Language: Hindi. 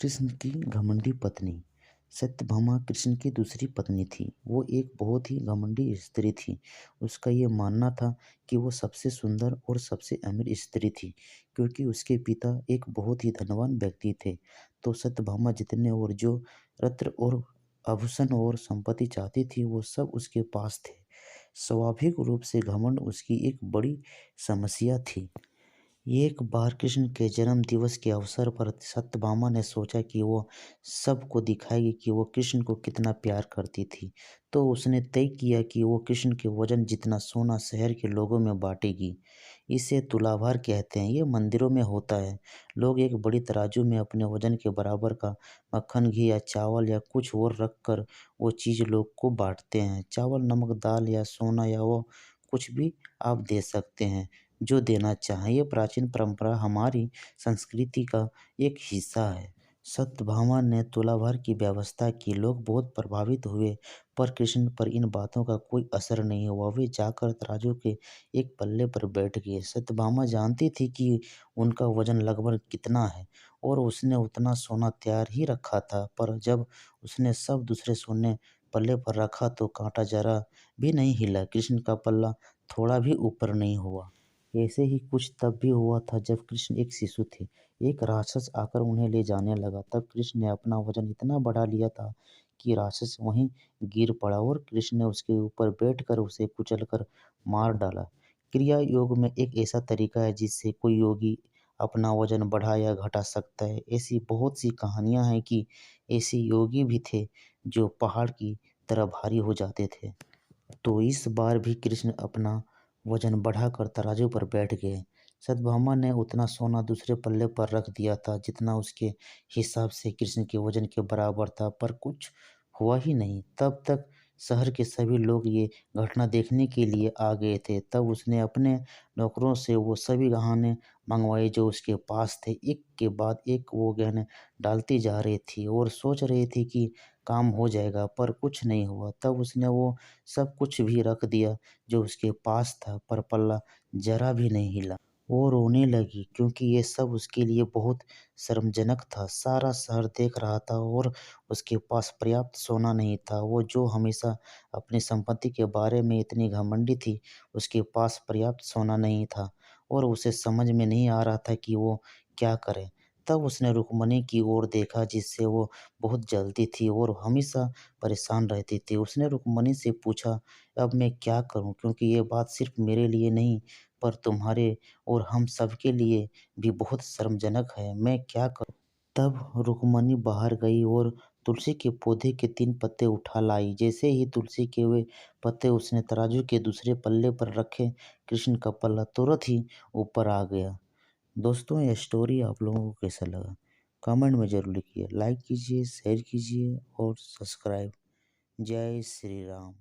कृष्ण की घमंडी पत्नी सत्यभामा कृष्ण की दूसरी पत्नी थी। वो एक बहुत ही घमंडी स्त्री थी। उसका ये मानना था कि वो सबसे सुंदर और सबसे अमीर स्त्री थी, क्योंकि उसके पिता एक बहुत ही धनवान व्यक्ति थे। तो सत्यभामा जितने और जो रत्न और आभूषण और संपत्ति चाहती थी, वो सब उसके पास थे। स्वाभाविक रूप से घमंड उसकी एक बड़ी समस्या थी। एक बार कृष्ण के जन्म दिवस के अवसर पर सत्यभामा ने सोचा कि वो सबको दिखाएगी कि वो कृष्ण को कितना प्यार करती थी। तो उसने तय किया कि वो कृष्ण के वजन जितना सोना शहर के लोगों में बांटेगी। इसे तुलाभार कहते हैं। ये मंदिरों में होता है। लोग एक बड़ी तराजू में अपने वजन के बराबर का मक्खन, घी या चावल या कुछ और रख कर वो चीज़ लोग को बांटते हैं। चावल, नमक, दाल या सोना या वो कुछ भी आप दे सकते हैं जो देना चाहें। ये प्राचीन परंपरा हमारी संस्कृति का एक हिस्सा है। सत्यभामा ने तुलाभार की व्यवस्था की। लोग बहुत प्रभावित हुए, पर कृष्ण पर इन बातों का कोई असर नहीं हुआ। वे जाकर तराजू के एक पल्ले पर बैठ गए। सत्यभामा जानती थी कि उनका वजन लगभग कितना है और उसने उतना सोना तैयार ही रखा था। पर जब उसने सब दूसरे सोने पल्ले पर रखा तो कांटा जरा भी नहीं हिला। कृष्ण का पल्ला थोड़ा भी ऊपर नहीं हुआ। ऐसे ही कुछ तब भी हुआ था जब कृष्ण एक शिशु थे। एक राक्षस आकर उन्हें ले जाने लगा। तब कृष्ण ने अपना वजन इतना बढ़ा लिया था कि राक्षस वहीं गिर पड़ा और कृष्ण ने उसके ऊपर बैठकर उसे कुचलकर मार डाला। क्रिया योग में एक ऐसा तरीका है जिससे कोई योगी अपना वजन बढ़ा या घटा सकता है। ऐसी बहुत सी कहानियां हैं कि ऐसे योगी भी थे जो पहाड़ की तरह भारी हो जाते थे। तो इस बार भी कृष्ण अपना वजन बढ़ाकर तराजू पर बैठ गए। सत्यभामा ने उतना सोना दूसरे पल्ले पर रख दिया था जितना उसके हिसाब से कृष्ण के वजन के बराबर था, पर कुछ हुआ ही नहीं। तब तक शहर के सभी लोग ये घटना देखने के लिए आ गए थे। तब उसने अपने नौकरों से वो सभी गहने मंगवाए जो उसके पास थे। एक के बाद एक वो गहने डालती जा रही थी और सोच रही थी कि काम हो जाएगा, पर कुछ नहीं हुआ। तब उसने वो सब कुछ भी रख दिया जो उसके पास था, पर पल्ला जरा भी नहीं हिला। वो रोने लगी क्योंकि ये सब उसके लिए बहुत शर्मजनक था। सारा शहर देख रहा था और उसके पास पर्याप्त सोना नहीं था। वो जो हमेशा अपनी संपत्ति के बारे में इतनी घमंडी थी, उसके पास पर्याप्त सोना नहीं था और उसे समझ में नहीं आ रहा था कि वो क्या करे। तब उसने रुक्मणी की ओर देखा, जिससे वो बहुत जलती थी और हमेशा परेशान रहती थी। उसने रुक्मणी से पूछा, अब मैं क्या करूं, क्योंकि ये बात सिर्फ मेरे लिए नहीं पर तुम्हारे और हम सबके लिए भी बहुत शर्मजनक है। मैं क्या करूं? तब रुक्मणी बाहर गई और तुलसी के पौधे के 3 पत्ते उठा लाई। जैसे ही तुलसी के वे पत्ते उसने तराजू के दूसरे पल्ले पर रखे, कृष्ण का पल्ला तुरंत ही ऊपर आ गया। दोस्तों, यह स्टोरी आप लोगों को कैसा लगा? कमेंट में ज़रूर लिखिए। लाइक कीजिए, शेयर कीजिए और सब्सक्राइब। जय श्री राम।